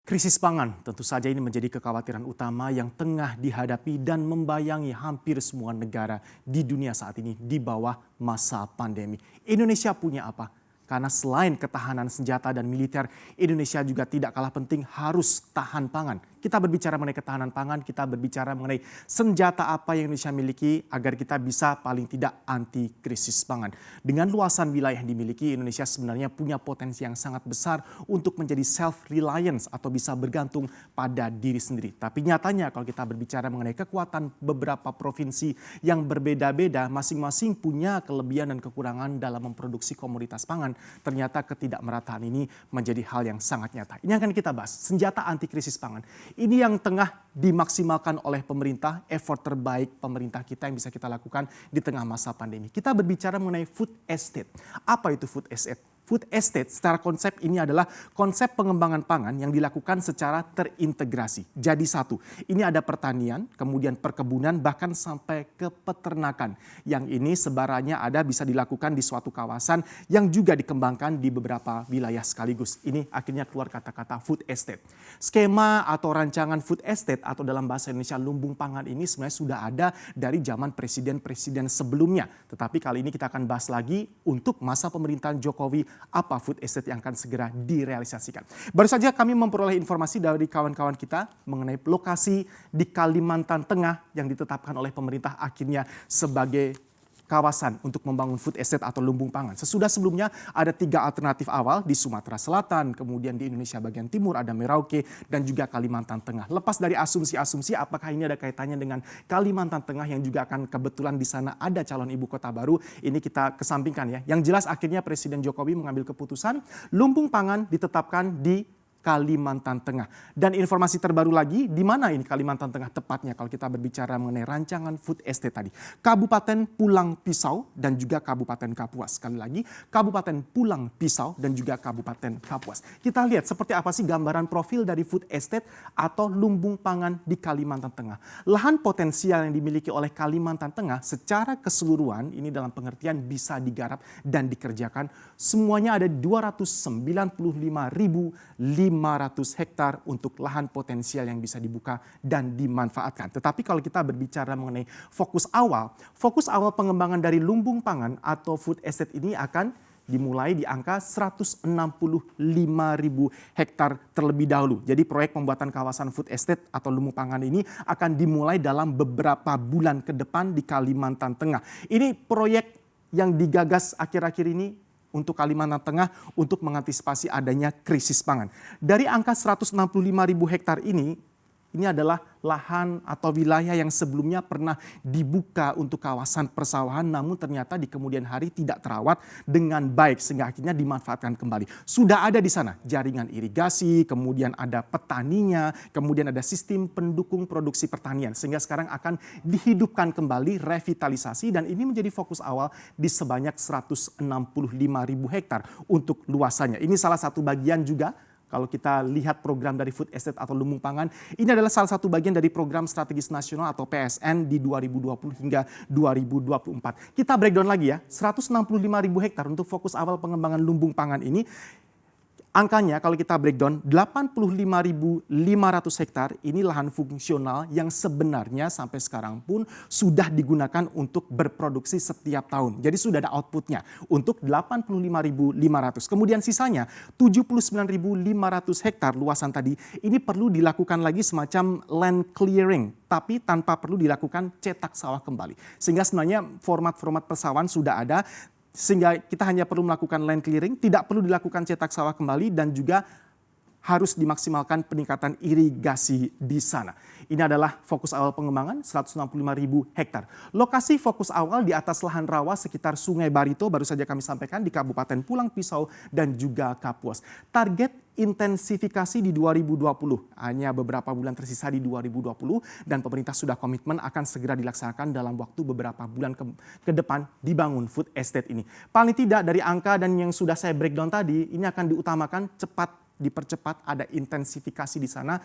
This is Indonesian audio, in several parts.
Krisis pangan tentu saja ini menjadi kekhawatiran utama yang tengah dihadapi dan membayangi hampir semua negara di dunia saat ini di bawah masa pandemi. Indonesia punya apa? Karena selain ketahanan senjata dan militer, Indonesia juga tidak kalah penting harus tahan pangan. Kita berbicara mengenai ketahanan pangan, kita berbicara mengenai senjata apa yang Indonesia miliki agar kita bisa paling tidak anti krisis pangan. Dengan luasan wilayah yang dimiliki, Indonesia sebenarnya punya potensi yang sangat besar untuk menjadi self-reliance atau bisa bergantung pada diri sendiri. Tapi nyatanya kalau kita berbicara mengenai kekuatan beberapa provinsi yang berbeda-beda, masing-masing punya kelebihan dan kekurangan dalam memproduksi komoditas pangan. Ternyata ketidakmerataan ini menjadi hal yang sangat nyata. Ini akan kita bahas, senjata anti krisis pangan. Ini yang tengah dimaksimalkan oleh pemerintah, effort terbaik pemerintah kita yang bisa kita lakukan di tengah masa pandemi. Kita berbicara mengenai food estate. Apa itu food estate? Food estate secara konsep ini adalah konsep pengembangan pangan yang dilakukan secara terintegrasi. Jadi satu, ini ada pertanian, kemudian perkebunan, bahkan sampai ke peternakan. Yang ini sebarannya ada bisa dilakukan di suatu kawasan yang juga dikembangkan di beberapa wilayah sekaligus. Ini akhirnya keluar kata-kata food estate. Skema atau rancangan food estate atau dalam bahasa Indonesia lumbung pangan ini sebenarnya sudah ada dari zaman presiden-presiden sebelumnya. Tetapi kali ini kita akan bahas lagi untuk masa pemerintahan Jokowi apa food estate yang akan segera direalisasikan. Baru saja kami memperoleh informasi dari kawan-kawan kita mengenai lokasi di Kalimantan Tengah yang ditetapkan oleh pemerintah akhirnya sebagai kawasan untuk membangun food estate atau lumbung pangan. Sesudah sebelumnya ada 3 alternatif awal di Sumatera Selatan, kemudian di Indonesia bagian timur ada Merauke dan juga Kalimantan Tengah. Lepas dari asumsi-asumsi apakah ini ada kaitannya dengan Kalimantan Tengah yang juga akan kebetulan di sana ada calon ibu kota baru, ini kita kesampingkan ya. Yang jelas akhirnya Presiden Jokowi mengambil keputusan lumbung pangan ditetapkan di Kalimantan Tengah. Dan informasi terbaru lagi, di mana ini Kalimantan Tengah tepatnya kalau kita berbicara mengenai rancangan food estate tadi. Kabupaten Pulang Pisau dan juga Kabupaten Kapuas. Sekali lagi, Kabupaten Pulang Pisau dan juga Kabupaten Kapuas. Kita lihat seperti apa sih gambaran profil dari food estate atau lumbung pangan di Kalimantan Tengah. Lahan potensial yang dimiliki oleh Kalimantan Tengah secara keseluruhan, ini dalam pengertian bisa digarap dan dikerjakan, semuanya ada 295.500 hektar untuk lahan potensial yang bisa dibuka dan dimanfaatkan. Tetapi kalau kita berbicara mengenai fokus awal pengembangan dari lumbung pangan atau food estate ini akan dimulai di angka 165.000 hektar terlebih dahulu. Jadi proyek pembuatan kawasan food estate atau lumbung pangan ini akan dimulai dalam beberapa bulan ke depan di Kalimantan Tengah. Ini proyek yang digagas akhir-akhir ini untuk Kalimantan Tengah untuk mengantisipasi adanya krisis pangan. Dari angka 165.000 hektar ini adalah lahan atau wilayah yang sebelumnya pernah dibuka untuk kawasan persawahan namun ternyata di kemudian hari tidak terawat dengan baik sehingga akhirnya dimanfaatkan kembali. Sudah ada di sana jaringan irigasi, kemudian ada petaninya, kemudian ada sistem pendukung produksi pertanian sehingga sekarang akan dihidupkan kembali, revitalisasi dan ini menjadi fokus awal di sebanyak 165.000 hektar untuk luasannya. Ini salah satu bagian juga. Kalau kita lihat program dari food estate atau lumbung pangan, ini adalah salah satu bagian dari program strategis nasional atau PSN di 2020 hingga 2024. Kita breakdown lagi ya, 165.000 hektar untuk fokus awal pengembangan lumbung pangan ini. Angkanya kalau kita breakdown 85.500 hektar ini lahan fungsional yang sebenarnya sampai sekarang pun sudah digunakan untuk berproduksi setiap tahun. Jadi sudah ada outputnya untuk 85.500. Kemudian sisanya 79.500 hektar luasan tadi ini perlu dilakukan lagi semacam land clearing. Tapi tanpa perlu dilakukan cetak sawah kembali. Sehingga sebenarnya format-format persawahan sudah ada. Sehingga kita hanya perlu melakukan land clearing, tidak perlu dilakukan cetak sawah kembali dan juga harus dimaksimalkan peningkatan irigasi di sana. Ini adalah fokus awal pengembangan 165.000 hektar. Lokasi fokus awal di atas lahan rawa sekitar Sungai Barito baru saja kami sampaikan di Kabupaten Pulang Pisau dan juga Kapuas. Target intensifikasi di 2020, hanya beberapa bulan tersisa di 2020 dan pemerintah sudah komitmen akan segera dilaksanakan dalam waktu beberapa bulan ke depan dibangun food estate ini. Paling tidak dari angka dan yang sudah saya breakdown tadi, ini akan diutamakan dipercepat, ada intensifikasi di sana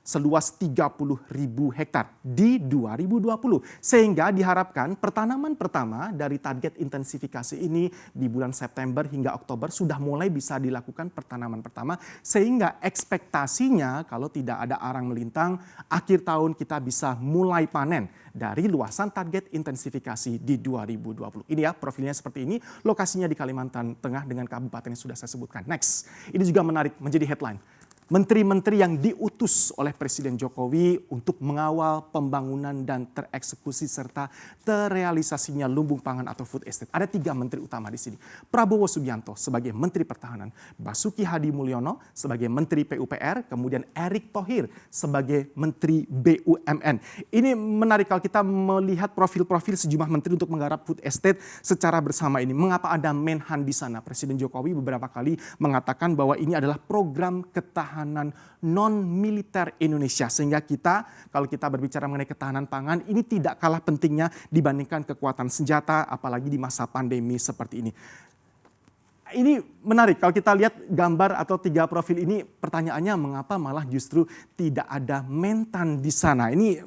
seluas 30.000 hektar di 2020. Sehingga diharapkan pertanaman pertama dari target intensifikasi ini di bulan September hingga Oktober sudah mulai bisa dilakukan pertanaman pertama. Sehingga ekspektasinya kalau tidak ada arang melintang, akhir tahun kita bisa mulai panen dari luasan target intensifikasi di 2020. Ini ya profilnya seperti ini, lokasinya di Kalimantan Tengah dengan kabupaten yang sudah saya sebutkan. Next, ini juga menarik menjadi headline. Menteri-menteri yang diutus oleh Presiden Jokowi untuk mengawal pembangunan dan tereksekusi serta terrealisasinya lumbung pangan atau food estate. Ada 3 menteri utama di sini. Prabowo Subianto sebagai Menteri Pertahanan, Basuki Hadi Mulyono sebagai Menteri PUPR, kemudian Erick Thohir sebagai Menteri BUMN. Ini menarik kalau kita melihat profil-profil sejumlah menteri untuk menggarap food estate secara bersama ini. Mengapa ada Menhan di sana? Presiden Jokowi beberapa kali mengatakan bahwa ini adalah program ketahanan non-militer Indonesia. Sehingga kita, kalau kita berbicara mengenai ketahanan pangan, ini tidak kalah pentingnya dibandingkan kekuatan senjata, apalagi di masa pandemi seperti ini. Ini menarik kalau kita lihat gambar atau 3 profil ini, pertanyaannya mengapa malah justru tidak ada Mentan di sana. Ini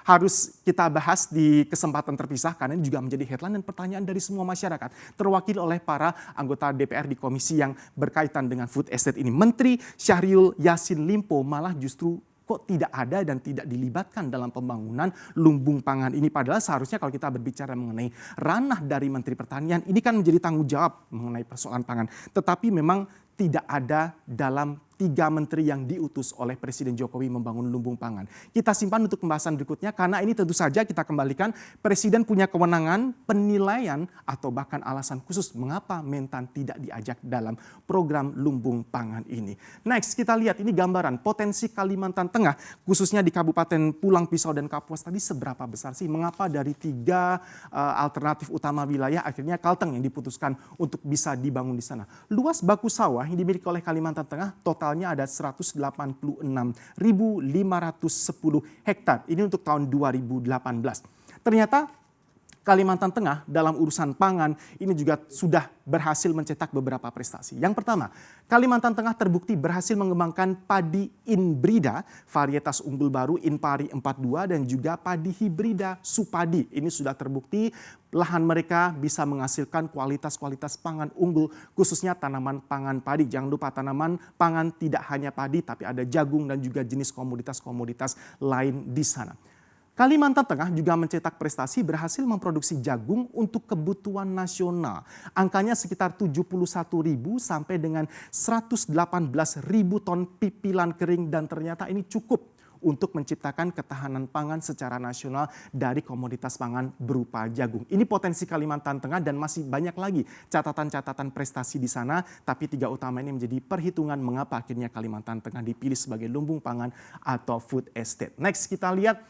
harus kita bahas di kesempatan terpisah karena ini juga menjadi headline dan pertanyaan dari semua masyarakat. Terwakil oleh para anggota DPR di komisi yang berkaitan dengan food estate ini. Menteri Syahrul Yassin Limpo malah justru kok tidak ada dan tidak dilibatkan dalam pembangunan lumbung pangan ini. Padahal seharusnya kalau kita berbicara mengenai ranah dari Menteri Pertanian, ini kan menjadi tanggung jawab mengenai persoalan pangan. Tetapi memang tidak ada dalam 3 menteri yang diutus oleh Presiden Jokowi membangun lumbung pangan. Kita simpan untuk pembahasan berikutnya karena ini tentu saja kita kembalikan Presiden punya kewenangan penilaian atau bahkan alasan khusus mengapa Mentan tidak diajak dalam program lumbung pangan ini. Next kita lihat ini gambaran potensi Kalimantan Tengah khususnya di Kabupaten Pulang Pisau dan Kapuas tadi seberapa besar sih? Mengapa dari 3 alternatif utama wilayah akhirnya Kalteng yang diputuskan untuk bisa dibangun di sana. Luas baku sawah yang dimiliki oleh Kalimantan Tengah totalnya ada 186.510 hektar. Ini untuk tahun 2018. Ternyata Kalimantan Tengah dalam urusan pangan ini juga sudah berhasil mencetak beberapa prestasi. Yang pertama, Kalimantan Tengah terbukti berhasil mengembangkan padi inbrida, varietas unggul baru Inpari 42 dan juga padi hibrida Supadi. Ini sudah terbukti lahan mereka bisa menghasilkan kualitas-kualitas pangan unggul khususnya tanaman pangan padi. Jangan lupa tanaman pangan tidak hanya padi tapi ada jagung dan juga jenis komoditas-komoditas lain di sana. Kalimantan Tengah juga mencetak prestasi berhasil memproduksi jagung untuk kebutuhan nasional. Angkanya sekitar 71.000 sampai dengan 118.000 ton pipilan kering dan ternyata ini cukup untuk menciptakan ketahanan pangan secara nasional dari komoditas pangan berupa jagung. Ini potensi Kalimantan Tengah dan masih banyak lagi catatan-catatan prestasi di sana. Tapi 3 utama ini menjadi perhitungan mengapa akhirnya Kalimantan Tengah dipilih sebagai lumbung pangan atau food estate. Next kita lihat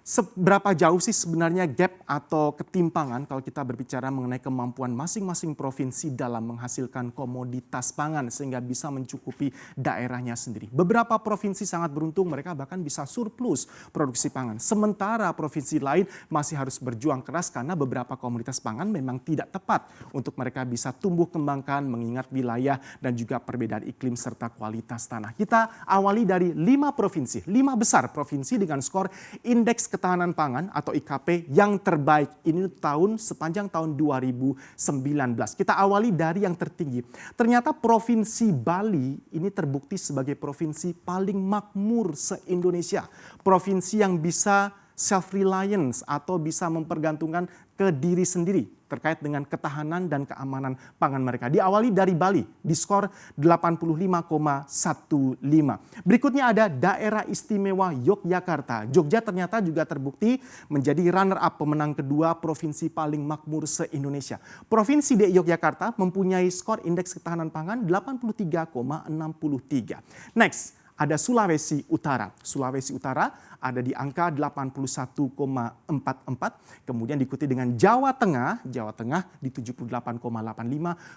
seberapa jauh sih sebenarnya gap atau ketimpangan kalau kita berbicara mengenai kemampuan masing-masing provinsi dalam menghasilkan komoditas pangan sehingga bisa mencukupi daerahnya sendiri. Beberapa provinsi sangat beruntung mereka bahkan bisa surplus produksi pangan. Sementara provinsi lain masih harus berjuang keras karena beberapa komoditas pangan memang tidak tepat untuk mereka bisa tumbuh kembangkan mengingat wilayah dan juga perbedaan iklim serta kualitas tanah. Kita awali dari 5 provinsi, 5 besar provinsi dengan skor indeks ketahanan pangan atau IKP yang terbaik ini sepanjang tahun 2019. Kita awali dari yang tertinggi. Ternyata Provinsi Bali ini terbukti sebagai provinsi paling makmur se-Indonesia. Provinsi yang bisa self-reliance atau bisa mempergantungkan ke diri sendiri terkait dengan ketahanan dan keamanan pangan mereka. Diawali dari Bali, diskor 85,15. Berikutnya ada Daerah Istimewa Yogyakarta. Jogja ternyata juga terbukti menjadi runner-up pemenang kedua provinsi paling makmur se-Indonesia. Provinsi DKI Yogyakarta mempunyai skor indeks ketahanan pangan 83,63. Next, ada Sulawesi Utara. Sulawesi Utara ada di angka 81,44. Kemudian diikuti dengan Jawa Tengah di 78,85.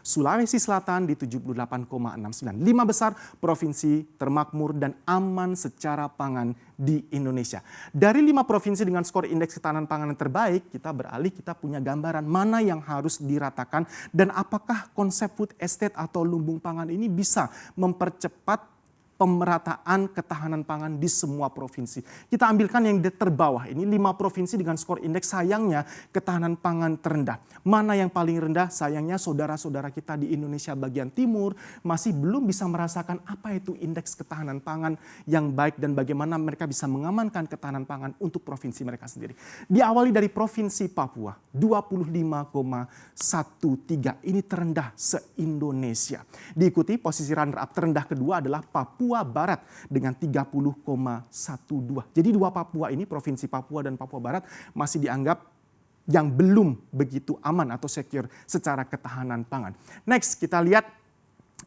Sulawesi Selatan di 78,69. 5 besar provinsi termakmur dan aman secara pangan di Indonesia. Dari 5 provinsi dengan skor indeks ketahanan pangan yang terbaik, kita beralih kita punya gambaran mana yang harus diratakan dan apakah konsep food estate atau lumbung pangan ini bisa mempercepat pemerataan ketahanan pangan di semua provinsi. Kita ambilkan yang terbawah ini 5 provinsi dengan skor indeks sayangnya ketahanan pangan terendah. Mana yang paling rendah? Sayangnya saudara-saudara kita di Indonesia bagian timur masih belum bisa merasakan apa itu indeks ketahanan pangan yang baik dan bagaimana mereka bisa mengamankan ketahanan pangan untuk provinsi mereka sendiri. Diawali dari Provinsi Papua, 25,13 ini terendah se-Indonesia. Diikuti posisi runner up terendah kedua adalah Papua Barat dengan 30,12. Jadi dua Papua ini, Provinsi Papua dan Papua Barat masih dianggap yang belum begitu aman atau secure secara ketahanan pangan. Next kita lihat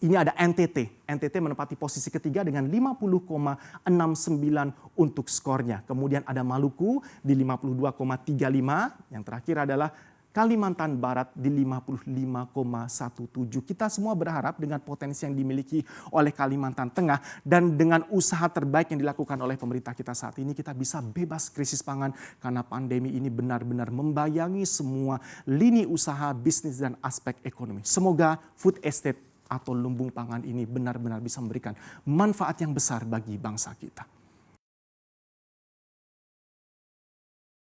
ini ada NTT. NTT menempati posisi ketiga dengan 50,69 untuk skornya. Kemudian ada Maluku di 52,35. Yang terakhir adalah Kalimantan Barat di 55,17. Kita semua berharap dengan potensi yang dimiliki oleh Kalimantan Tengah dan dengan usaha terbaik yang dilakukan oleh pemerintah kita saat ini, kita bisa bebas krisis pangan karena pandemi ini benar-benar membayangi semua lini usaha, bisnis, dan aspek ekonomi. Semoga food estate atau lumbung pangan ini benar-benar bisa memberikan manfaat yang besar bagi bangsa kita.